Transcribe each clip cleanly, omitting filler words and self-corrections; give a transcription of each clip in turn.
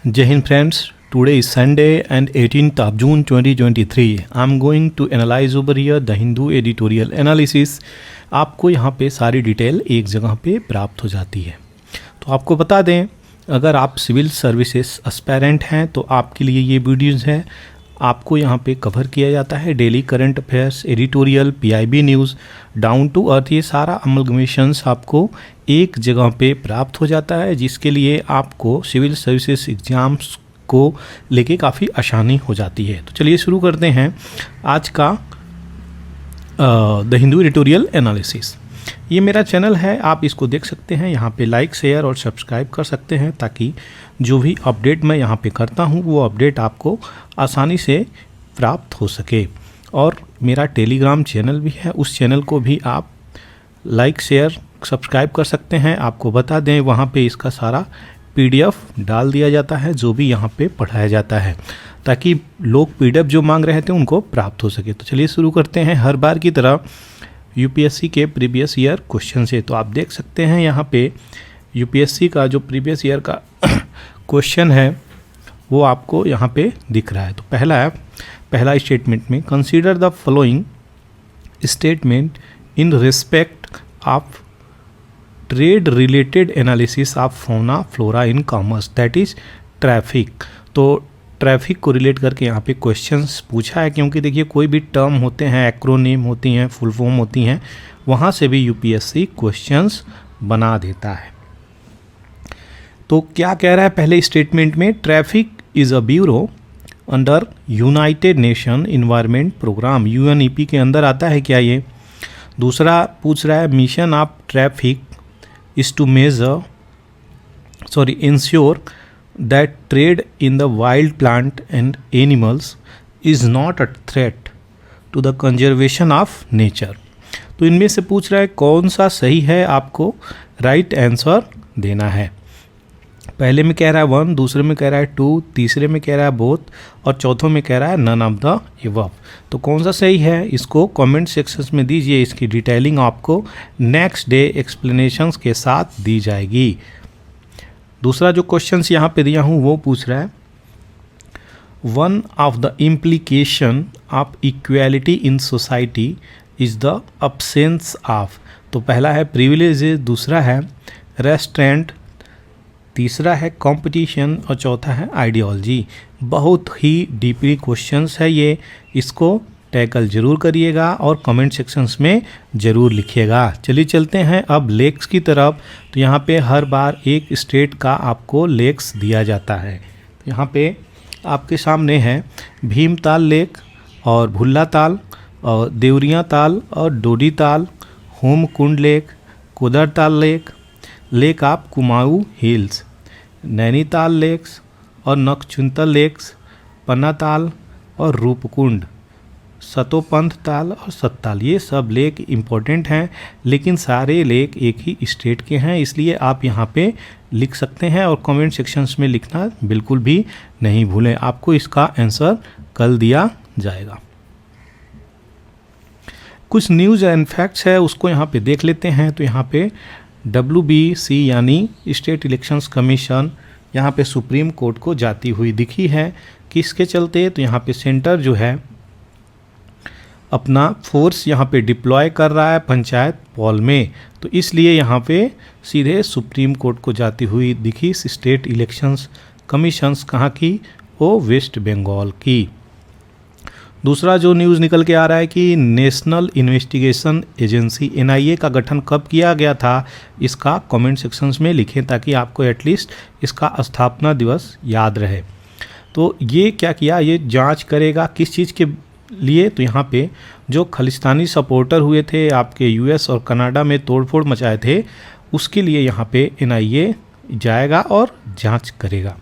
Jai Hind friends, today is Sunday and 18th of June 2023. I am going to analyze over here the Hindu editorial analysis. आपको यहाँ पे सारी detail एक जगह पे प्राप्त हो जाती है। तो आपको बता दें, अगर आप सिविल सर्विसेज एस्पायरेंट हैं तो आपके लिए ये वीडियोज़ है। आपको यहाँ पे कवर किया जाता है daily current affairs, editorial, PIB news, down to earth, ये सारा अमलगमेशंस आपको एक जगह पे प्राप्त हो जाता है, जिसके लिए आपको सिविल सर्विसेज एग्ज़ाम्स को लेके काफ़ी आसानी हो जाती है। तो चलिए शुरू करते हैं आज का द हिंदू एडिटोरियल एनालिसिस। ये मेरा चैनल है, आप इसको देख सकते हैं। यहाँ पे लाइक, शेयर और सब्सक्राइब कर सकते हैं ताकि जो भी अपडेट मैं यहाँ पे करता हूँ वो अपडेट आपको आसानी से प्राप्त हो सके। और मेरा टेलीग्राम चैनल भी है, उस चैनल को भी आप लाइक, शेयर, सब्सक्राइब कर सकते हैं। आपको बता दें, वहाँ पे इसका सारा पीडीएफ डाल दिया जाता है जो भी यहाँ पे पढ़ाया जाता है, ताकि लोग पीडीएफ जो मांग रहे थे उनको प्राप्त हो सके। तो चलिए शुरू करते हैं। हर बार की तरह यूपीएससी के प्रीवियस ईयर क्वेश्चन से, तो आप देख सकते हैं यहाँ पे यूपीएससी का जो प्रीवियस ईयर का क्वेश्चन है वो आपको यहाँ पे दिख रहा है। तो पहला स्टेटमेंट में, consider the following statement in respect of trade related analysis of fauna flora in commerce, that is traffic. तो ट्रैफिक को रिलेट करके यहाँ पे क्वेश्चंस पूछा है, क्योंकि देखिए कोई भी टर्म होते हैं, एक्रोनेम होती हैं, फुल फॉर्म होती हैं, वहाँ से भी यूपीएससी क्वेश्चंस बना देता है। तो क्या कह रहा है पहले स्टेटमेंट में, TRAFFIC is a bureau under United Nation Environment Programme, UNEP के अंदर आता है क्या ये। दूसरा पूछ रहा है, mission of TRAFFIC is to ensure that trade in the wild plant and animals is not a threat to the conservation of nature। तो इनमें से पूछ रहा है कौन सा सही है, आपको राइट आंसर देना है। पहले में कह रहा है 1, दूसरे में कह रहा है 2, तीसरे में कह रहा है बोथ और चौथों में कह रहा है नन ऑफ द एबव। तो कौन सा सही है, इसको कमेंट सेक्शंस में दीजिए। इसकी डिटेलिंग आपको नेक्स्ट डे एक्सप्लेनेशंस के साथ दी जाएगी। दूसरा जो क्वेश्चंस यहाँ पे दिया हूँ वो पूछ रहा है, one of the implication of equality in society is the absence of. तो पहला है प्रिविलेजेस, दूसरा है रेस्ट्रेंट, तीसरा है कंपटीशन और चौथा है आइडियोलॉजी। बहुत ही डीपली क्वेश्चंस है ये, इसको टैकल जरूर करिएगा और कमेंट सेक्शंस में ज़रूर लिखिएगा। चलिए चलते हैं अब लेक्स की तरफ। तो यहाँ पे हर बार एक स्टेट का आपको लेक्स दिया जाता है। तो यहाँ पे आपके सामने है भीमताल लेक और भुल्ला ताल और देवरिया ताल और Dodi Tal, Homkund lake, Kodartal lake, lake of Kumaon hills, Nainital lakes और नखचुंतल लेक्स, पन्ना ताल और रूपकुंड, सतोपंथ ताल और सत्ताल। ये सब लेक इम्पोर्टेंट हैं, लेकिन सारे लेक एक ही स्टेट के हैं, इसलिए आप यहाँ पे लिख सकते हैं और कमेंट सेक्शंस में लिखना बिल्कुल भी नहीं भूलें। आपको इसका आंसर कल दिया जाएगा। कुछ न्यूज़ एंड फैक्ट्स है, उसको यहाँ पे देख लेते हैं। तो यहाँ पे WBC यानी स्टेट इलेक्शंस कमीशन यहाँ पे सुप्रीम कोर्ट को जाती हुई दिखी है। किसके चलते, तो यहाँ पे सेंटर जो है अपना फोर्स यहाँ पे डिप्लॉय कर रहा है पंचायत पॉल में, तो इसलिए यहाँ पे सीधे सुप्रीम कोर्ट को जाती हुई दिखी स्टेट इलेक्शंस कमीशंस। कहाँ की, वो वेस्ट बंगाल की। दूसरा जो न्यूज़ निकल के आ रहा है कि नेशनल इन्वेस्टिगेशन एजेंसी NIA का गठन कब किया गया था, इसका कमेंट सेक्शंस में लिखें ताकि आपको एटलीस्ट इसका स्थापना दिवस याद रहे। तो ये क्या किया, ये जांच करेगा किस चीज़ के लिए, तो यहाँ पे जो खालिस्तानी सपोर्टर हुए थे आपके US और कनाडा में तोड़फोड़ मचाए थे, उसके लिए यहाँ पे NIA जाएगा और जांच करेगा।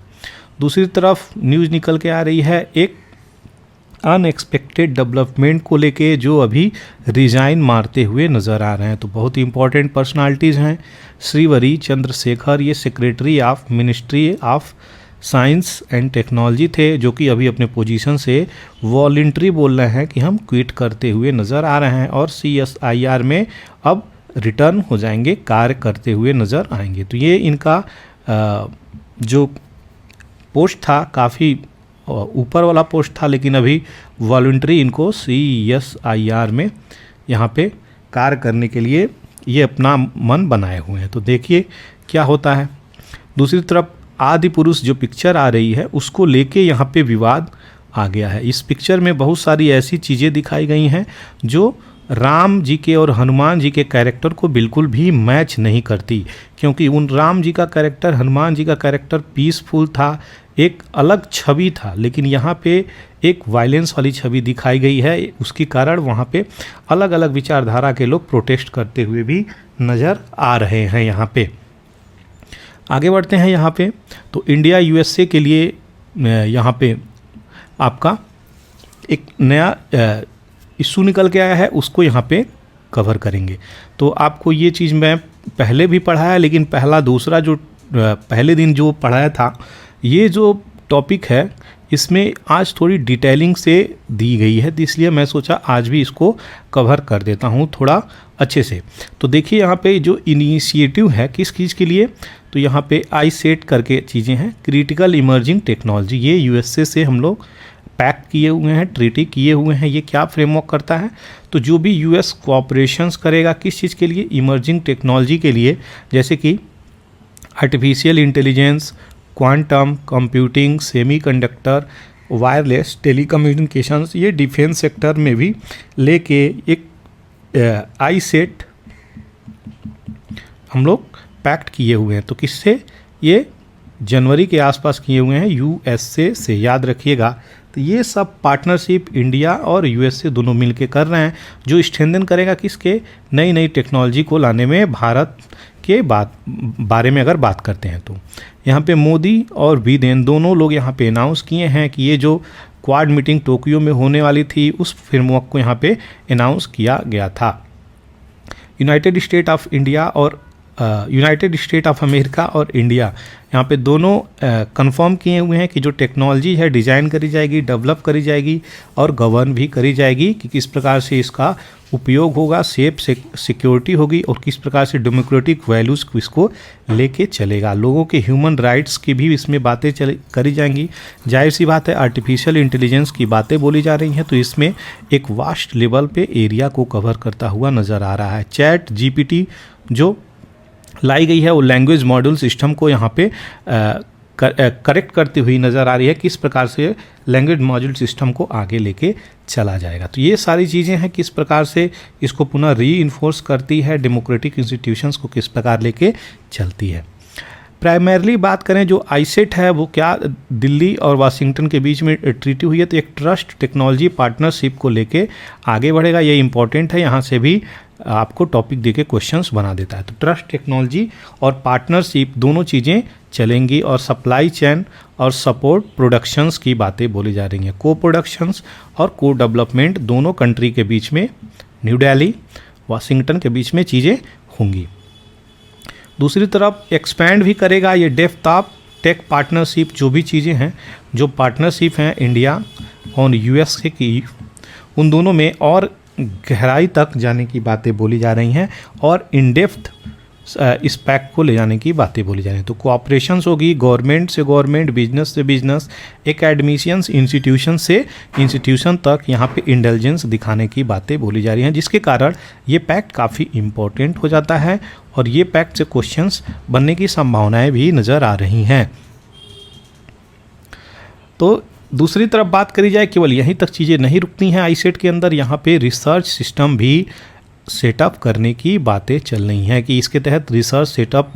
दूसरी तरफ न्यूज़ निकल के आ रही है एक अनएक्सपेक्टेड डेवलपमेंट को लेके, जो अभी रिजाइन मारते हुए नज़र आ रहे हैं। तो बहुत ही इंपॉर्टेंट पर्सनालिटीज़ हैं। श्रीवरी चंद्रशेखर, ये secretary of ministry of science and technology थे, जो कि अभी अपने पोजीशन से वॉलंटरी बोल रहे हैं कि हम क्विट करते हुए नज़र आ रहे हैं और CSIR में अब रिटर्न हो जाएंगे, कार्य करते हुए नज़र आएंगे। तो ये इनका जो पोस्ट था, काफ़ी ऊपर वाला पोस्ट था, लेकिन अभी वॉलंटरी इनको CSIR में यहाँ पे कार्य करने के लिए ये अपना मन बनाए हुए हैं। तो देखिए क्या होता है। दूसरी तरफ आदि पुरुष जो पिक्चर आ रही है उसको लेके यहाँ पे विवाद आ गया है। इस पिक्चर में बहुत सारी ऐसी चीज़ें दिखाई गई हैं जो राम जी के और हनुमान जी के कैरेक्टर को बिल्कुल भी मैच नहीं करती, क्योंकि उन राम जी का कैरेक्टर, हनुमान जी का कैरेक्टर पीसफुल था, एक अलग छवि था, लेकिन यहाँ पे एक वायलेंस वाली छवि दिखाई गई है। उसके कारण वहाँ पे अलग अलग विचारधारा के लोग प्रोटेस्ट करते हुए भी नज़र आ रहे हैं। यहाँ पे आगे बढ़ते हैं। यहाँ पे तो इंडिया USA के लिए यहाँ पे आपका एक नया इशू निकल के आया है, उसको यहाँ पे कवर करेंगे। तो आपको ये चीज़ मैं पहले भी पढ़ाया, लेकिन दूसरा जो पहले दिन जो पढ़ाया था, ये जो टॉपिक है इसमें आज थोड़ी डिटेलिंग से दी गई है, तो इसलिए मैं सोचा आज भी इसको कवर कर देता हूँ थोड़ा अच्छे से। तो देखिए यहाँ पे जो इनिशिएटिव है किस चीज़ के लिए, तो यहाँ पे ISET करके चीज़ें हैं, क्रिटिकल इमर्जिंग टेक्नोलॉजी, ये USA से हम लोग पैक्ट किए हुए हैं, ट्रीटी किए हुए हैं। ये क्या फ्रेमवर्क करता है, तो जो भी US कोऑपरेशंस करेगा किस चीज़ के लिए, इमर्जिंग टेक्नोलॉजी के लिए, जैसे कि artificial intelligence, quantum computing, semiconductor, wireless telecommunications, ये डिफेंस सेक्टर में भी लेके एक ISET हम लोग पैक्ट किए हुए हैं। तो किससे, ये जनवरी के आसपास किए हुए हैं USA से, याद रखिएगा। तो ये सब पार्टनरशिप इंडिया और USA दोनों मिलके कर रहे हैं, जो स्ट्रेंथन करेगा किसके, नई नई टेक्नोलॉजी को लाने में भारत के बारे में अगर बात करते हैं। तो यहाँ पे मोदी और बिडेन दोनों लोग यहाँ पे अनाउंस किए हैं कि ये जो क्वाड मीटिंग टोक्यो में होने वाली थी उस फ्रेमवर्क को यहाँ पे अनाउंस किया गया था। यूनाइटेड स्टेट ऑफ इंडिया और यूनाइटेड स्टेट ऑफ अमेरिका और इंडिया यहाँ पे दोनों कंफर्म किए हुए हैं कि जो टेक्नोलॉजी है डिज़ाइन करी जाएगी, डेवलप करी जाएगी और गवर्न भी करी जाएगी कि किस प्रकार से इसका उपयोग होगा, सेफ सिक्योरिटी होगी और किस प्रकार से डेमोक्रेटिक वैल्यूज़ को इसको लेके चलेगा। लोगों के ह्यूमन राइट्स की भी इसमें बातें करी जाएंगी। जाहिर सी बात है आर्टिफिशियल इंटेलिजेंस की बातें बोली जा रही हैं, तो इसमें एक वास्ट लेवल पे एरिया को कवर करता हुआ नज़र आ रहा है। ChatGPT जो लाई गई है वो लैंग्वेज मॉड्यूल सिस्टम को यहाँ पे करेक्ट करती हुई नज़र आ रही है, किस प्रकार से लैंग्वेज मॉड्यूल सिस्टम को आगे लेके चला जाएगा। तो ये सारी चीज़ें हैं किस प्रकार से इसको पुनः रीइंफोर्स करती है, डेमोक्रेटिक इंस्टीट्यूशंस को किस प्रकार लेके चलती है। प्राइमरली बात करें जो ISET है वो क्या दिल्ली और वाशिंगटन के बीच में ट्रीटी हुई है, तो एक ट्रस्ट टेक्नोलॉजी पार्टनरशिप को लेके आगे बढ़ेगा। ये इंपॉर्टेंट है, यहाँ से भी आपको टॉपिक देके क्वेश्चंस बना देता है। तो ट्रस्ट टेक्नोलॉजी और पार्टनरशिप दोनों चीज़ें चलेंगी और सप्लाई चेन और सपोर्ट प्रोडक्शंस की बातें बोली जा रही हैं। को प्रोडक्शंस और को डेवलपमेंट दोनों कंट्री के बीच में, न्यू दिल्ली वाशिंगटन के बीच में चीज़ें होंगी। दूसरी तरफ एक्सपैंड भी करेगा ये डेप्थ ऑफ टेक पार्टनरशिप, जो भी चीज़ें हैं, जो पार्टनरशिप हैं इंडिया और US की, उन दोनों में और गहराई तक जाने की बातें बोली जा रही हैं और इन डेप्थ इस पैक को ले जाने की बातें बोली जा रही हैं। तो कोऑपरेशंस होगी गवर्नमेंट से गवर्नमेंट, बिजनेस से बिजनेस, एकेडमिशियंस, इंस्टीट्यूशन से इंस्टीट्यूशन तक यहाँ पे इंटेलिजेंस दिखाने की बातें बोली जा रही हैं, जिसके कारण ये पैक्ट काफ़ी इम्पोर्टेंट हो जाता है और ये पैक्ट से क्वेश्चंस बनने की संभावनाएं भी नज़र आ रही हैं। तो दूसरी तरफ बात करी जाए, केवल यहीं तक चीज़ें नहीं रुकती हैं ISET के अंदर, यहाँ पे रिसर्च सिस्टम भी सेटअप करने की बातें चल रही हैं कि इसके तहत रिसर्च सेटअप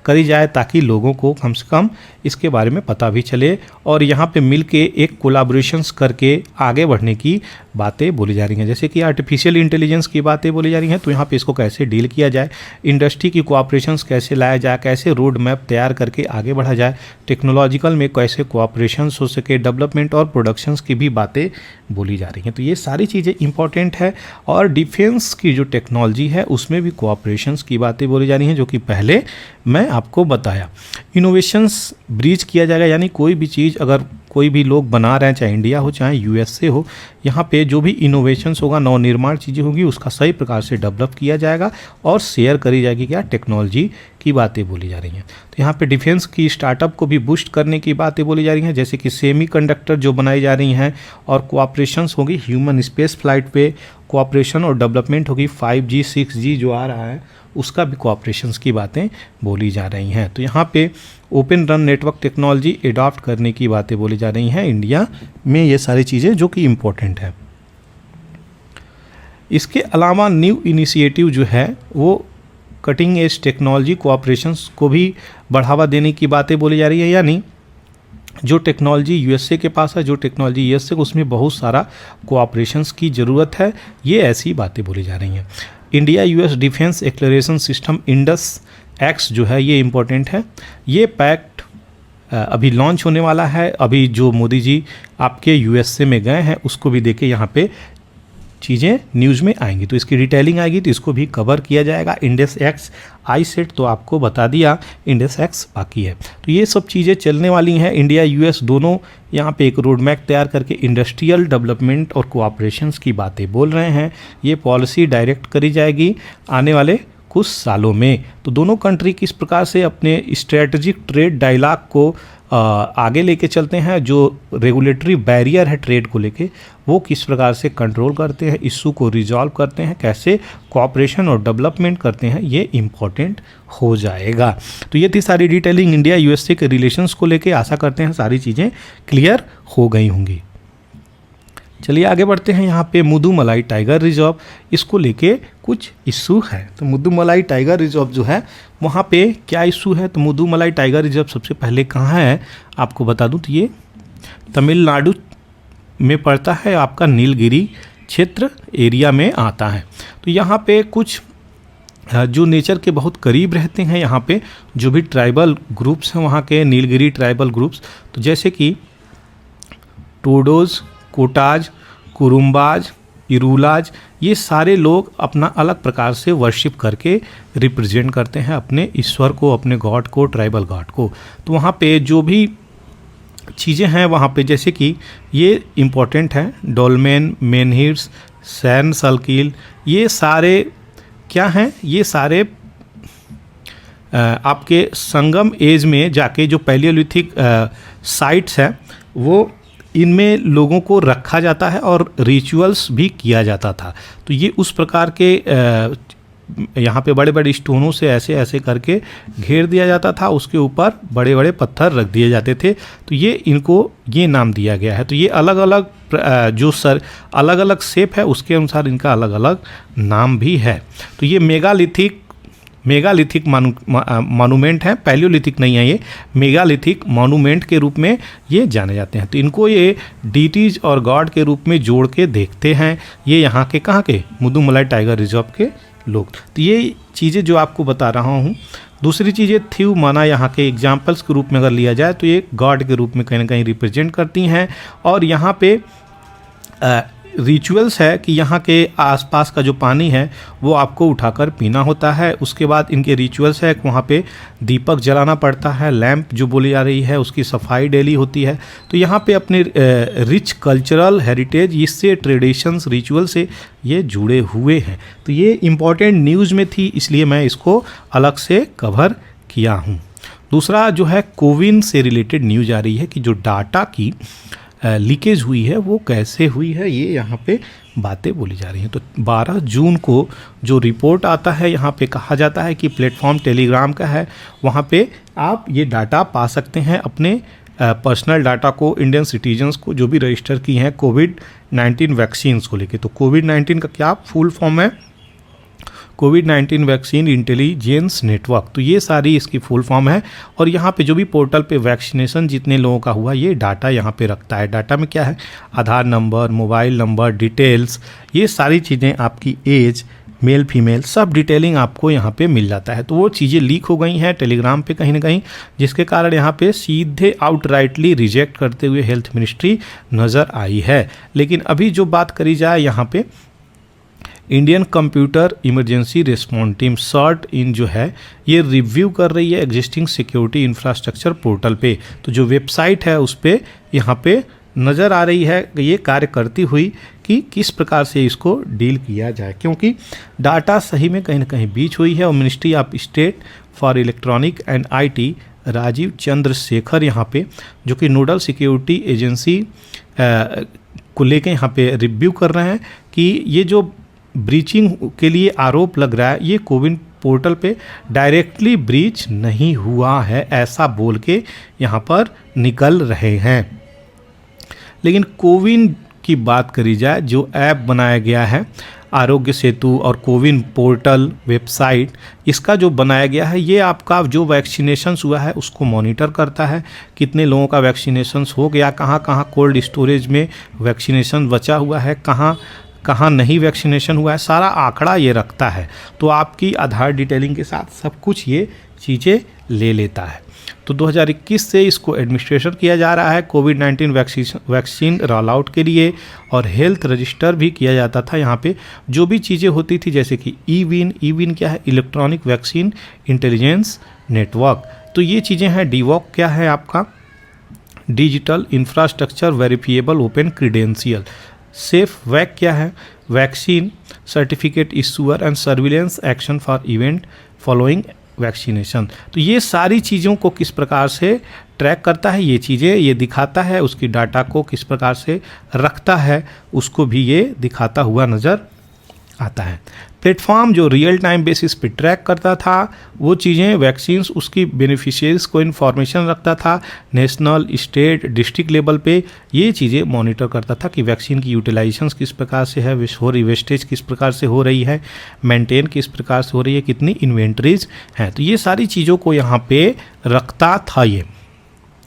करी जाए ताकि लोगों को कम से कम इसके बारे में पता भी चले और यहाँ पे मिलके एक कोलैबोरेशंस करके आगे बढ़ने की बातें बोली जा रही हैं। जैसे कि आर्टिफिशियल इंटेलिजेंस की बातें बोली जा रही हैं, तो यहाँ पे इसको कैसे डील किया जाए, इंडस्ट्री की कोऑपरेशंस कैसे लाया जाए, कैसे रोड मैप तैयार करके आगे बढ़ा जाए, टेक्नोलॉजिकल में कैसे कोऑपरेशंस हो सके, डेवलपमेंट और प्रोडक्शंस की भी बातें बोली जा रही हैं। तो ये सारी चीज़ें इंपॉर्टेंट है और डिफेंस की जो टेक्नोलॉजी है उसमें भी कोऑपरेशंस की बातें बोली जा रही हैं, जो कि पहले मैं आपको बताया। इनोवेशंस ब्रीच किया जाएगा, यानी कोई भी चीज़ अगर कोई भी लोग बना रहे हैं, चाहे इंडिया हो चाहे यूएसए हो, यहाँ पे जो भी इनोवेशंस होगा, नवनिर्माण चीज़ें होगी, उसका सही प्रकार से डेवलप किया जाएगा और शेयर करी जाएगी। क्या टेक्नोलॉजी की बातें बोली जा रही हैं। तो यहाँ पे डिफेंस की स्टार्टअप को भी बूस्ट करने की बातें बोली जा रही हैं, जैसे कि सेमीकंडक्टर जो बनाई जा रही हैं, और कोऑपरेशंस होगी ह्यूमन स्पेस फ्लाइट पे कोऑपरेशन और डेवलपमेंट होगी। 5G 6G जो आ रहा है उसका भी कोऑपरेशंस की बातें बोली जा रही हैं। तो यहाँ पे open run network technology adopt करने की बातें बोली जा रही हैं इंडिया में, ये सारी चीज़ें जो कि इम्पोर्टेंट है। इसके अलावा न्यू इनिशिएटिव जो है वो कटिंग एज टेक्नोलॉजी कोऑपरेशंस को भी बढ़ावा देने की बातें बोली जा रही है, यानी जो टेक्नोलॉजी यूएसए के पास है, जो टेक्नोलॉजी यूएसए को, उसमें बहुत सारा कोऑपरेशंस की ज़रूरत है। ये ऐसी बातें बोली जा रही हैं। India US defence acceleration system Indus x जो है ये इम्पोर्टेंट है। ये पैक्ट अभी लॉन्च होने वाला है। अभी जो मोदी जी आपके यूएसए में गए हैं उसको भी देखे यहाँ पे चीज़ें न्यूज़ में आएंगी, तो इसकी डिटेलिंग आएगी, तो इसको भी कवर किया जाएगा। इंडेक्स एक्स आई सेट तो आपको बता दिया, इंडेक्स एक्स बाकी है। तो ये सब चीज़ें चलने वाली हैं। इंडिया यूएस दोनों यहाँ पे एक रोड मैप तैयार करके इंडस्ट्रियल डेवलपमेंट और कोऑपरेशंस की बातें बोल रहे हैं। ये पॉलिसी डायरेक्ट करी जाएगी आने वाले कुछ सालों में। तो दोनों कंट्री किस प्रकार से अपने स्ट्रेटजिक ट्रेड डायलॉग को आगे लेके चलते हैं, जो रेगुलेटरी बैरियर है ट्रेड को लेके वो किस प्रकार से कंट्रोल करते हैं, इशू को रिजॉल्व करते हैं, कैसे कोऑपरेशन और डेवलपमेंट करते हैं, ये इम्पॉर्टेंट हो जाएगा। तो ये थी सारी डिटेलिंग इंडिया यूएसए के रिलेशंस को लेके। आशा करते हैं सारी चीज़ें क्लियर हो गई होंगी। चलिए आगे बढ़ते हैं। यहाँ पे मुदुमलाई टाइगर रिजर्व, इसको लेके कुछ इशू है। तो मुदुमलाई टाइगर रिजर्व जो है वहाँ पे क्या इशू है, तो मुदुमलाई टाइगर रिजर्व सबसे पहले कहाँ है आपको बता दूँ, तो ये तमिलनाडु में पड़ता है, आपका नीलगिरी क्षेत्र एरिया में आता है। तो यहाँ पे कुछ जो नेचर के बहुत करीब रहते हैं, यहाँ पे जो भी ट्राइबल ग्रुप्स हैं वहाँ के, नीलगिरी ट्राइबल ग्रुप्स, तो जैसे कि टोडोज, कोटाज, कुरुम्बाज, इरूलाज, ये सारे लोग अपना अलग प्रकार से वर्शिप करके रिप्रेजेंट करते हैं अपने ईश्वर को, अपने गॉड को, ट्राइबल गॉड को। तो वहाँ पे जो भी चीज़ें हैं वहाँ पे, जैसे कि ये इम्पोर्टेंट है, डोलमेन, मेनहिट्स, सैन सर्किल, ये सारे क्या हैं, ये सारे आपके संगम एज में जाके जो पैलियोलिथिक साइट्स हैं वो इनमें लोगों को रखा जाता है और रिचुअल्स भी किया जाता था। तो ये उस प्रकार के यहाँ पे बड़े बड़े स्टोनों से ऐसे ऐसे करके घेर दिया जाता था, उसके ऊपर बड़े बड़े पत्थर रख दिए जाते थे। तो ये इनको ये नाम दिया गया है। तो ये अलग अलग जो अलग अलग शेप है उसके अनुसार इनका अलग अलग नाम भी है। तो ये मेगालिथिक मॉन्यूमेंट है, पैलियोलिथिक नहीं है, ये मेगालिथिक मॉन्यूमेंट के रूप में ये जाने जाते हैं। तो इनको ये डीटीज और गॉड के रूप में जोड़ के देखते हैं ये यहाँ के, कहाँ के, मुदुमलाई टाइगर रिजर्व के लोग। तो ये चीज़ें जो आपको बता रहा हूँ। दूसरी चीज़ें थीव माना यहाँ के एग्जाम्पल्स के रूप में अगर लिया जाए तो ये गॉड के रूप में कहीं ना कहीं रिप्रेजेंट करती हैं। और यहाँ पे रिचुअल्स है कि यहाँ के आसपास का जो पानी है वो आपको उठाकर पीना होता है। उसके बाद इनके रिचुअल्स है कि वहाँ पे दीपक जलाना पड़ता है, लैंप जो बोली जा रही है उसकी सफाई डेली होती है। तो यहाँ पे अपने रिच कल्चरल हेरिटेज, इससे ट्रेडिशंस, रिचुअल से ये जुड़े हुए हैं। तो ये इम्पॉर्टेंट न्यूज़ में थी, इसलिए मैं इसको अलग से कवर किया हूँ। दूसरा जो है कोविन से रिलेटेड न्यूज़ आ रही है कि जो डाटा की लीकेज हुई है वो कैसे हुई है, ये यहाँ पे बातें बोली जा रही हैं। तो 12 जून को जो रिपोर्ट आता है यहाँ पे कहा जाता है कि प्लेटफॉर्म टेलीग्राम का है, वहाँ पे आप ये डाटा पा सकते हैं, अपने पर्सनल डाटा को, इंडियन सिटीजन्स को जो भी रजिस्टर की हैं कोविड-19 वैक्सीन्स को लेके। तो कोविड-19 का क्या फुल फॉर्म है, कोविड-19 वैक्सीन इंटेलिजेंस नेटवर्क। तो ये सारी इसकी फुल फॉर्म है। और यहाँ पे जो भी पोर्टल पे वैक्सीनेशन जितने लोगों का हुआ ये डाटा यहाँ पे रखता है। डाटा में क्या है, आधार नंबर, मोबाइल नंबर, डिटेल्स, ये सारी चीज़ें, आपकी एज, मेल फीमेल, सब डिटेलिंग आपको यहाँ पे मिल जाता है। तो वो चीज़ें लीक हो गई हैं टेलीग्राम पे कहीं ना कहीं, जिसके कारण यहाँ पे सीधे आउटराइटली रिजेक्ट करते हुए हेल्थ मिनिस्ट्री नज़र आई है। लेकिन अभी जो बात करी जाए यहाँ पे, Indian computer emergency response team CERT In जो है ये रिव्यू कर रही है एग्जिस्टिंग सिक्योरिटी इंफ्रास्ट्रक्चर पोर्टल पे। तो जो वेबसाइट है उस पर यहाँ पे नज़र आ रही है ये कार्य करती हुई कि किस प्रकार से इसको डील किया जाए, क्योंकि डाटा सही में कहीं ना कहीं बीच हुई है। और ministry of state for electronic and IT Rajeev Chandrasekhar यहाँ पे, जो कि नोडल सिक्योरिटी एजेंसी को लेके यहाँ पे रिव्यू कर रहे हैं कि ये जो ब्रीचिंग के लिए आरोप लग रहा है ये कोविन पोर्टल पे डायरेक्टली ब्रीच नहीं हुआ है, ऐसा बोल के यहाँ पर निकल रहे हैं। लेकिन कोविन की बात करी जाए, जो ऐप बनाया गया है आरोग्य सेतु और कोविन पोर्टल वेबसाइट, इसका जो बनाया गया है ये आपका जो वैक्सीनेशंस हुआ है उसको मॉनिटर करता है, कितने लोगों का वैक्सीनेशंस हो गया, कहाँ कहाँ कोल्ड स्टोरेज में वैक्सीनेशन बचा हुआ है, कहाँ कहाँ नहीं वैक्सीनेशन हुआ है, सारा आंकड़ा ये रखता है। तो आपकी आधार डिटेलिंग के साथ सब कुछ ये चीज़ें ले लेता है। तो 2021 से इसको एडमिनिस्ट्रेशन किया जा रहा है कोविड-19 वैक्सीन रोल आउट के लिए, और हेल्थ रजिस्टर भी किया जाता था। यहाँ पे जो भी चीज़ें होती थी जैसे कि ई-विन क्या है, इलेक्ट्रॉनिक वैक्सीन इंटेलिजेंस नेटवर्क, तो ये चीज़ें हैं। डीवॉक क्या है आपका, digital infrastructure verifiable open credential. Safe vac क्या है, vaccine certificate issuer and surveillance action for event following vaccination. तो ये सारी चीज़ों को किस प्रकार से ट्रैक करता है, ये चीज़ें ये दिखाता है, उसकी डाटा को किस प्रकार से रखता है उसको भी ये दिखाता हुआ नज़र आता है। प्लेटफॉर्म जो रियल टाइम बेसिस पे ट्रैक करता था वो चीज़ें, वैक्सीन्स उसकी बेनिफिशियरीज को इन्फॉर्मेशन रखता था, नेशनल स्टेट डिस्ट्रिक्ट लेवल पे ये चीज़ें मॉनिटर करता था कि वैक्सीन की यूटिलाइजेशन किस प्रकार से है, हो रही वेस्टेज किस प्रकार से हो रही है, मेंटेन किस प्रकार से हो रही है, कितनी इन्वेंट्रीज हैं। तो ये सारी चीज़ों को यहाँ पे रखता था ये।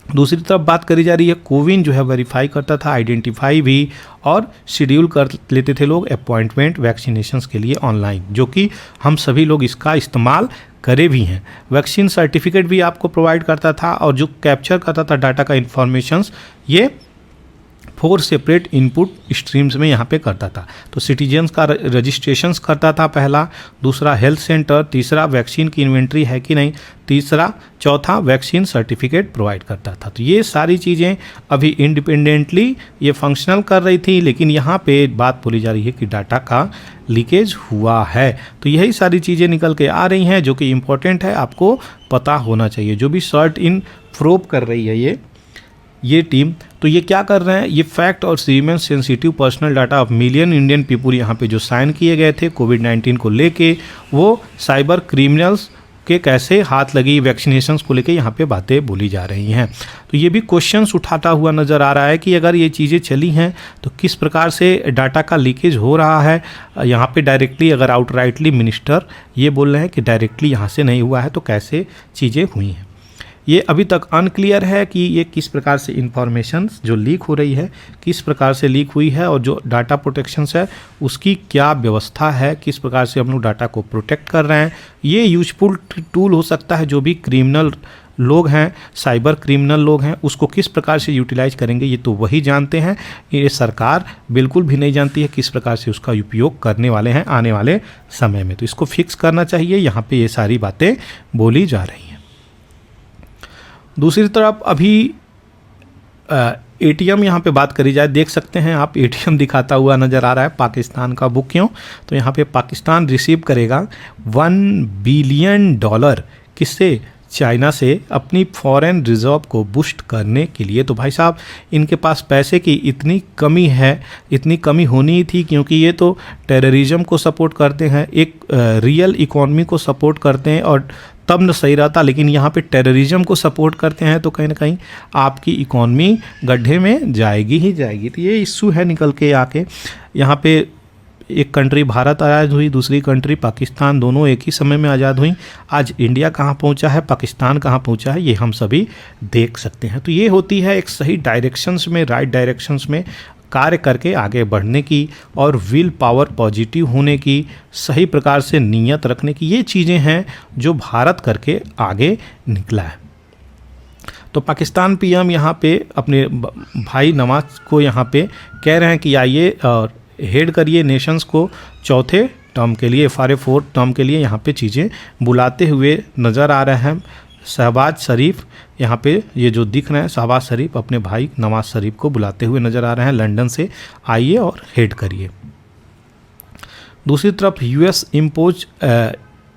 दूसरी तरफ बात करी जा रही है, कोविन जो है वेरीफाई करता था, आइडेंटिफाई भी और शेड्यूल कर लेते थे लोग अपॉइंटमेंट वैक्सीनेशंस के लिए ऑनलाइन, जो कि हम सभी लोग इसका इस्तेमाल करे भी हैं। वैक्सीन सर्टिफिकेट भी आपको प्रोवाइड करता था, और जो कैप्चर करता था डाटा का इन्फॉर्मेशंस ये 4 सेपरेट इनपुट स्ट्रीम्स में यहाँ पे करता था। तो सिटीजन्स का रजिस्ट्रेशंस करता था पहला, दूसरा हेल्थ सेंटर, तीसरा वैक्सीन की इन्वेंट्री है कि नहीं, चौथा वैक्सीन सर्टिफिकेट प्रोवाइड करता था। तो ये सारी चीज़ें अभी इंडिपेंडेंटली ये फंक्शनल कर रही थी, लेकिन यहाँ पे बात बोली जा रही है कि डाटा का लीकेज हुआ है। तो यही सारी चीज़ें निकल के आ रही हैं जो कि इम्पोर्टेंट है, आपको पता होना चाहिए। जो भी सर्ट इन प्रोब कर रही है ये टीम, तो ये क्या कर रहे हैं, ये फैक्ट और siemens sensitive personal data of million Indian people यहाँ पे जो साइन किए गए थे कोविड-19 को लेके, वो साइबर क्रिमिनल्स के कैसे हाथ लगी वैक्सीनेशंस को लेके यहाँ पे बातें बोली जा रही हैं। तो ये भी क्वेश्चंस उठाता हुआ नज़र आ रहा है कि अगर ये चीज़ें चली हैं तो किस प्रकार से डाटा का लीकेज हो रहा है। यहाँ पे डायरेक्टली अगर आउटराइटली मिनिस्टर ये बोल रहे हैं कि डायरेक्टली यहाँ से नहीं हुआ है, तो कैसे चीज़ें हुई हैं ये अभी तक अनक्लियर है कि ये किस प्रकार से इंफॉर्मेशन जो लीक हो रही है किस प्रकार से लीक हुई है, और जो डाटा प्रोटेक्शंस है उसकी क्या व्यवस्था है, किस प्रकार से हम लोग डाटा को प्रोटेक्ट कर रहे हैं। ये यूजफुल टूल हो सकता है, जो भी क्रिमिनल लोग हैं, साइबर क्रिमिनल लोग हैं, उसको किस प्रकार से यूटिलाइज करेंगे ये तो वही जानते हैं। ये सरकार बिल्कुल भी नहीं जानती है किस प्रकार से उसका उपयोग करने वाले हैं आने वाले समय में। तो इसको फिक्स करना चाहिए, यहाँ पे ये सारी बातें बोली जा रही हैं। दूसरी तरफ अभी एटीएम यहाँ पे बात करी जाए, देख सकते हैं आप एटीएम दिखाता हुआ नज़र आ रहा है पाकिस्तान का बुक क्यों, तो यहाँ पे पाकिस्तान रिसीव करेगा $1 बिलियन किससे, चाइना से, अपनी फॉरेन रिजर्व को बूस्ट करने के लिए। तो भाई साहब इनके पास पैसे की इतनी कमी है, इतनी कमी होनी थी, क्योंकि ये तो टेररिज्म को सपोर्ट करते हैं, एक रियल इकॉनमी को सपोर्ट करते हैं, और तब न सही रहता, लेकिन यहाँ पे टेररिज्म को सपोर्ट करते हैं तो कहीं ना कहीं आपकी इकॉनमी गड्ढे में जाएगी ही जाएगी। तो ये इशू है निकल के आके। यहाँ पे एक कंट्री भारत आज़ाद हुई, दूसरी कंट्री पाकिस्तान, दोनों एक ही समय में आज़ाद हुई। आज इंडिया कहाँ पहुँचा है, पाकिस्तान कहाँ पहुँचा है, ये हम सभी देख सकते हैं। तो ये होती है एक सही डायरेक्शंस में, राइट डायरेक्शंस में कार्य करके आगे बढ़ने की, और विल पावर पॉजिटिव होने की, सही प्रकार से नीयत रखने की, ये चीज़ें हैं जो भारत करके आगे निकला है। तो पाकिस्तान पीएम यहाँ पे अपने भाई नवाज को यहाँ पे कह रहे हैं कि आइए और हेड करिए नेशंस को चौथे टर्म के लिए, FRA 4 टर्म के लिए यहाँ पे चीज़ें बुलाते हुए नज़र आ रहे हैं। शहबाज शरीफ यहाँ पे ये जो दिख रहे हैं, शहबाज शरीफ अपने भाई नवाज शरीफ को बुलाते हुए नज़र आ रहे हैं लंदन से, आइए और हेड करिए। दूसरी तरफ यूएस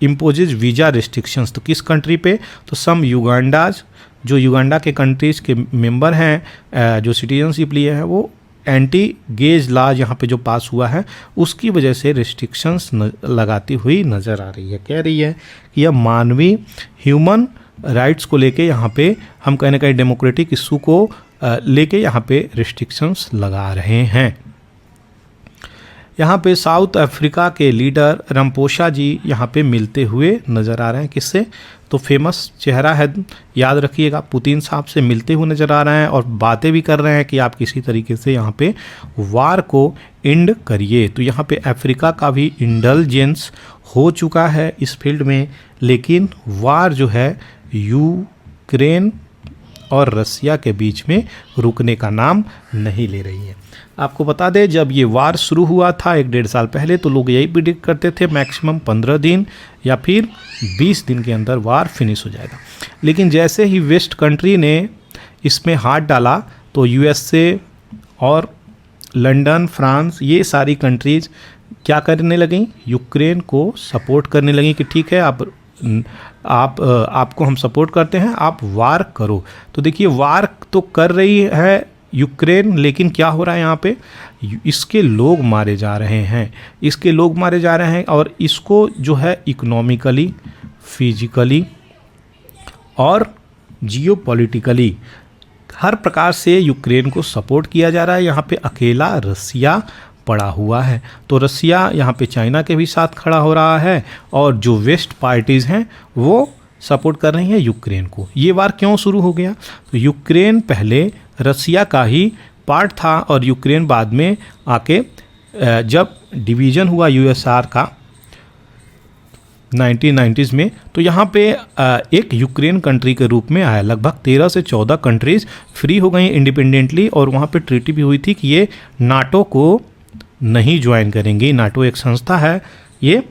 इम्पोजेज वीज़ा रिस्ट्रिक्शंस, तो किस कंट्री पे, तो सम युगांडाज, जो युगांडा के कंट्रीज़ के मेंबर हैं जो सिटीजनशिप लिए हैं, वो एंटी गेज लॉ यहाँ पे जो पास हुआ है उसकी वजह से रिस्ट्रिक्शंस लगाती हुई नज़र आ रही है। कह रही है कि यह मानवीय ह्यूमन राइट्स को लेके यहाँ पे हम कहीं ना कहीं डेमोक्रेटिक इशू को लेके यहाँ पे रिस्ट्रिक्शंस लगा रहे हैं। यहाँ पे साउथ अफ्रीका के लीडर रमपोसा जी यहाँ पे मिलते हुए नज़र आ रहे हैं। किससे, तो फेमस चेहरा है, याद रखिएगा, पुतिन साहब से मिलते हुए नज़र आ रहे हैं और बातें भी कर रहे हैं कि आप किसी तरीके से यहाँ पे वार को एंड करिए। तो यहाँ पे अफ्रीका का भी इंडल्जेंस हो चुका है इस फील्ड में, लेकिन वार जो है यूक्रेन और रसिया के बीच में रुकने का नाम नहीं ले रही है। आपको बता दें, जब ये वार शुरू हुआ था 1-1.5 साल पहले, तो लोग यही प्रिडिक्ट करते थे मैक्सिमम 15 दिन या फिर 20 दिन के अंदर वार फिनिश हो जाएगा। लेकिन जैसे ही वेस्ट कंट्री ने इसमें हाथ डाला तो यूएसए और लंदन, फ्रांस, ये सारी कंट्रीज़ क्या करने लगीं, यूक्रेन को सपोर्ट करने लगीं कि ठीक है आपको हम सपोर्ट करते हैं, आप वार करो। तो देखिए वार तो कर रही है यूक्रेन, लेकिन क्या हो रहा है यहाँ पे, इसके लोग मारे जा रहे हैं, इसके लोग मारे जा रहे हैं और इसको जो है इकोनॉमिकली, फिजिकली और जियोपॉलिटिकली हर प्रकार से यूक्रेन को सपोर्ट किया जा रहा है। यहाँ पे अकेला रसिया पड़ा हुआ है, तो रसिया यहाँ पे चाइना के भी साथ खड़ा हो रहा है और जो वेस्ट पार्टीज़ हैं वो सपोर्ट कर रही हैं यूक्रेन को। ये वार क्यों शुरू हो गया, तो यूक्रेन पहले रसिया का ही पार्ट था और यूक्रेन बाद में आके जब डिवीज़न हुआ यूएसआर का 1990s में, तो यहाँ पे एक यूक्रेन कंट्री के रूप में आया। लगभग 13 से 14 कंट्रीज़ फ्री हो गई इंडिपेंडेंटली और वहाँ पे ट्रीटी भी हुई थी कि ये नाटो को नहीं ज्वाइन करेंगे। नाटो एक संस्था है, ये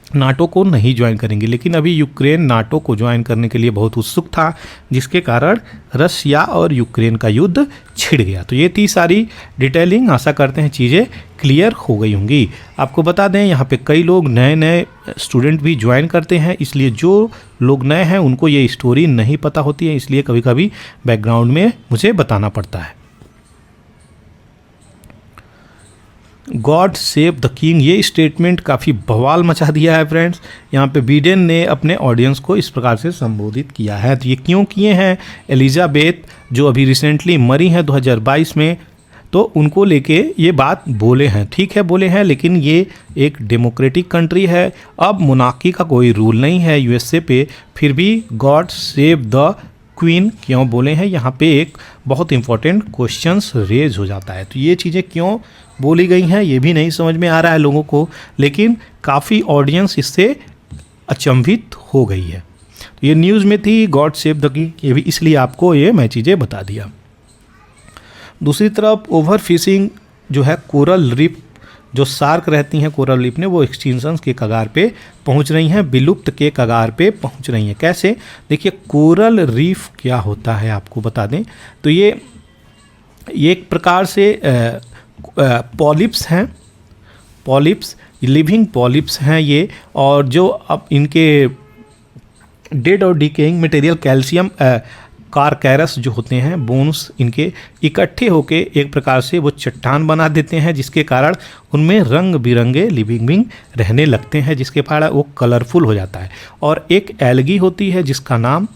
नाटो को नहीं ज्वाइन करेंगे, लेकिन अभी यूक्रेन नाटो को ज्वाइन करने के लिए बहुत उत्सुक था, जिसके कारण रसिया और यूक्रेन का युद्ध छिड़ गया। तो ये थी सारी डिटेलिंग, आशा करते हैं चीज़ें क्लियर हो गई होंगी। आपको बता दें यहाँ पे कई लोग नए स्टूडेंट भी ज्वाइन करते हैं, इसलिए जो लोग नए हैं उनको ये स्टोरी नहीं पता होती है, इसलिए कभी कभी बैकग्राउंड में मुझे बताना पड़ता है। गॉड सेव द किंग, ये स्टेटमेंट काफ़ी बवाल मचा दिया है फ्रेंड्स। यहाँ पे बिडेन ने अपने ऑडियंस को इस प्रकार से संबोधित किया है। तो ये क्यों किए हैं, एलिजाबेथ जो अभी रिसेंटली मरी हैं 2022 में, तो उनको लेके ये बात बोले हैं। ठीक है बोले हैं, लेकिन ये एक डेमोक्रेटिक कंट्री है, अब मोनार्की का कोई रूल नहीं है यूएसए पे, फिर भी गॉड सेव द क्वीन क्यों बोले हैं, यहाँ पे एक बहुत इंपॉर्टेंट क्वेश्चंस रेज हो जाता है। तो ये चीज़ें क्यों बोली गई हैं ये भी नहीं समझ में आ रहा है लोगों को, लेकिन काफ़ी ऑडियंस इससे अचंभित हो गई है। तो ये न्यूज़ में थी गॉड सेव द किंग, ये भी इसलिए आपको ये मैं चीज़ें बता दिया। दूसरी तरफ ओवर फिशिंग जो है, कोरल रीफ जो शार्क रहती हैं कोरल रीफ में, वो एक्सटिंक्शन के कगार पे पहुंच रही हैं, विलुप्त के कगार पे पहुंच रही हैं। कैसे, देखिए कोरल रीफ क्या होता है आपको बता दें, तो ये एक प्रकार से पॉलिप्स हैं, पॉलिप्स लिविंग पॉलिप्स हैं ये, और जो अब इनके डेड और डिकेइंग मटेरियल कैल्शियम कारकैरस जो होते हैं, बोन्स इनके इकट्ठे होके एक प्रकार से वो चट्टान बना देते हैं, जिसके कारण उनमें रंग बिरंगे लिविंग बींग रहने लगते हैं, जिसके कारण वो कलरफुल हो जाता है। और एक एल्गी होती है जिसका नाम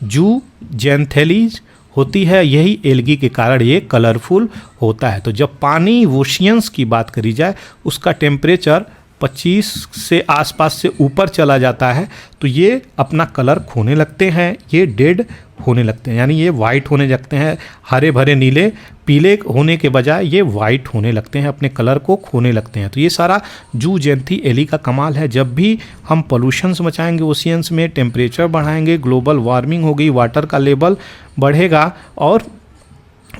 ज़ूजेंथेलीज होती है, यही एल्गी के कारण ये कलरफुल होता है। तो जब पानी ओशियंस की बात करी जाए, उसका टेम्परेचर 25 से आसपास से ऊपर चला जाता है, तो ये अपना कलर खोने लगते हैं, ये डेड होने लगते हैं, यानी ये वाइट होने लगते हैं, हरे भरे नीले पीले होने के बजाय ये वाइट होने लगते हैं, अपने कलर को खोने लगते हैं। तो ये सारा ज़ूजेंथी एली का कमाल है। जब भी हम पोल्यूशंस मचाएंगे ओशियंस में, टेम्परेचर बढ़ाएंगे, ग्लोबल वार्मिंग होगी, वाटर का लेवल बढ़ेगा और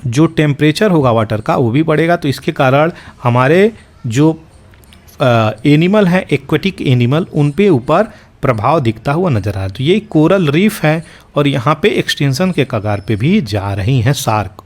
जो टेम्परेचर होगा वाटर का वो भी बढ़ेगा। तो इसके कारण हमारे जो एनिमल हैं, एक्वेटिक एनिमल, उन पे ऊपर प्रभाव दिखता हुआ नजर आ रहा है। तो ये कोरल रीफ है और यहाँ पे एक्सटेंशन के कगार पे भी जा रही हैं सार्क।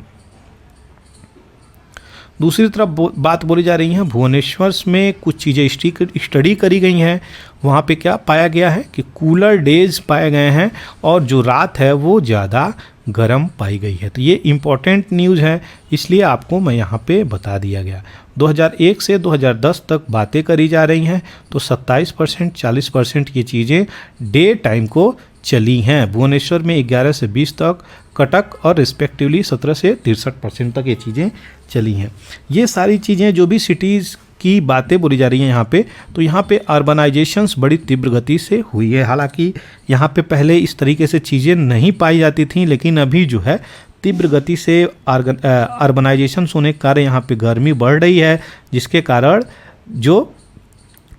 दूसरी तरफ बात बोली जा रही है भुवनेश्वर में कुछ चीज़ें स्टडी करी गई हैं। वहाँ पे क्या पाया गया है कि कूलर डेज पाए गए हैं और जो रात है वो ज़्यादा गर्म पाई गई है। तो ये इम्पॉर्टेंट न्यूज़ है, इसलिए आपको मैं यहाँ पे बता दिया गया। 2001 से 2010 तक बातें करी जा रही हैं, तो 27% 40% ये चीज़ें डे टाइम को चली हैं। भुवनेश्वर में 11 से 20 तक, कटक और रिस्पेक्टिवली 17 से 63% तक ये चीज़ें चली हैं। ये सारी चीज़ें जो भी सिटीज़ की बातें बोली जा रही हैं यहाँ पे, तो यहाँ पे अर्बनाइजेशंस बड़ी तीव्र गति से हुई है। हालांकि यहाँ पे पहले इस तरीके से चीज़ें नहीं पाई जाती थी, लेकिन अभी जो है तीव्र गति से अर्बनाइजेशन होने के कारण यहाँ पे गर्मी बढ़ रही है, जिसके कारण जो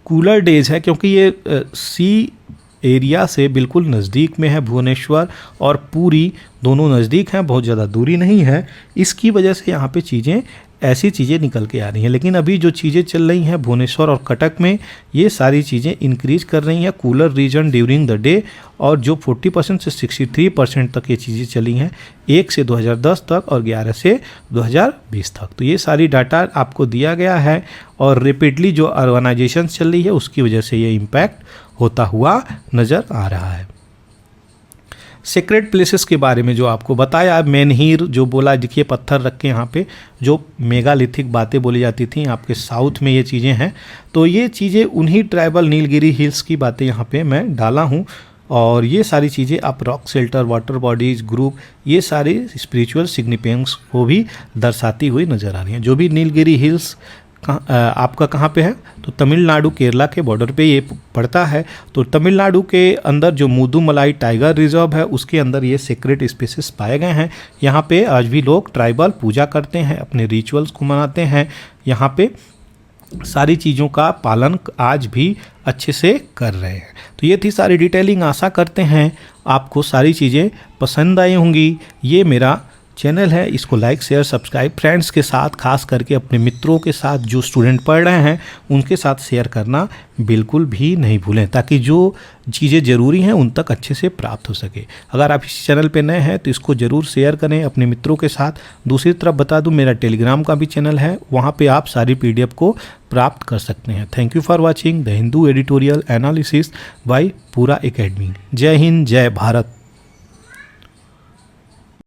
कूलर डेज है, क्योंकि ये सी एरिया से बिल्कुल नज़दीक में है भुवनेश्वर और पूरी दोनों नज़दीक हैं, बहुत ज़्यादा दूरी नहीं है, इसकी वजह से यहाँ पे चीज़ें ऐसी चीज़ें निकल के आ रही हैं। लेकिन अभी जो चीज़ें चल रही हैं भुवनेश्वर और कटक में, ये सारी चीज़ें इंक्रीज कर रही हैं cooler reason during the day, और जो 40% से 63% तक ये चीज़ें चली हैं 1 से 2010 तक और 11 से 2020 तक। तो ये सारी डाटा आपको दिया गया है और रेपिडली जो अर्बनाइजेशन चल रही है उसकी वजह से ये इम्पैक्ट होता हुआ नज़र आ रहा है। सेक्रेट प्लेसेस के बारे में जो आपको बताया, मेनहीर जो बोला, देखिए पत्थर रख के यहाँ पे जो मेगालिथिक बातें बोली जाती थी, आपके साउथ में ये चीज़ें हैं। तो ये चीज़ें उन्हीं ट्राइबल नीलगिरी हिल्स की बातें यहाँ पे मैं डाला हूँ, और ये सारी चीज़ें आप rock shelter, water bodies, group, ये सारी स्पिरिचुअल सिग्निफिकेंस को भी दर्शाती हुई नज़र आ रही हैं। जो भी नीलगिरी हिल्स आपका कहाँ पे है, तो तमिलनाडु केरला के बॉर्डर पे ये पड़ता है। तो तमिलनाडु के अंदर जो मुदुमलाई टाइगर रिजर्व है उसके अंदर ये सीक्रेट स्पेसेस पाए गए हैं। यहाँ पे आज भी लोग ट्राइबल पूजा करते हैं, अपने रिचुअल्स को मनाते हैं, यहाँ पे सारी चीज़ों का पालन आज भी अच्छे से कर रहे हैं। तो ये थी सारी डिटेलिंग, आशा करते हैं आपको सारी चीज़ें पसंद आई होंगी। ये मेरा चैनल है, इसको लाइक शेयर सब्सक्राइब फ्रेंड्स के साथ, खास करके अपने मित्रों के साथ जो स्टूडेंट पढ़ रहे हैं उनके साथ शेयर करना बिल्कुल भी नहीं भूलें, ताकि जो चीज़ें ज़रूरी हैं उन तक अच्छे से प्राप्त हो सके। अगर आप इस चैनल पे नए हैं तो इसको ज़रूर शेयर करें अपने मित्रों के साथ। दूसरी तरफ बता दूं, मेरा टेलीग्राम का भी चैनल है, वहाँ पे आप सारी PDF को प्राप्त कर सकते हैं। Thank you for watching the Hindu editorial analysis bye पूरा एकेडमी। जय हिंद, जय भारत।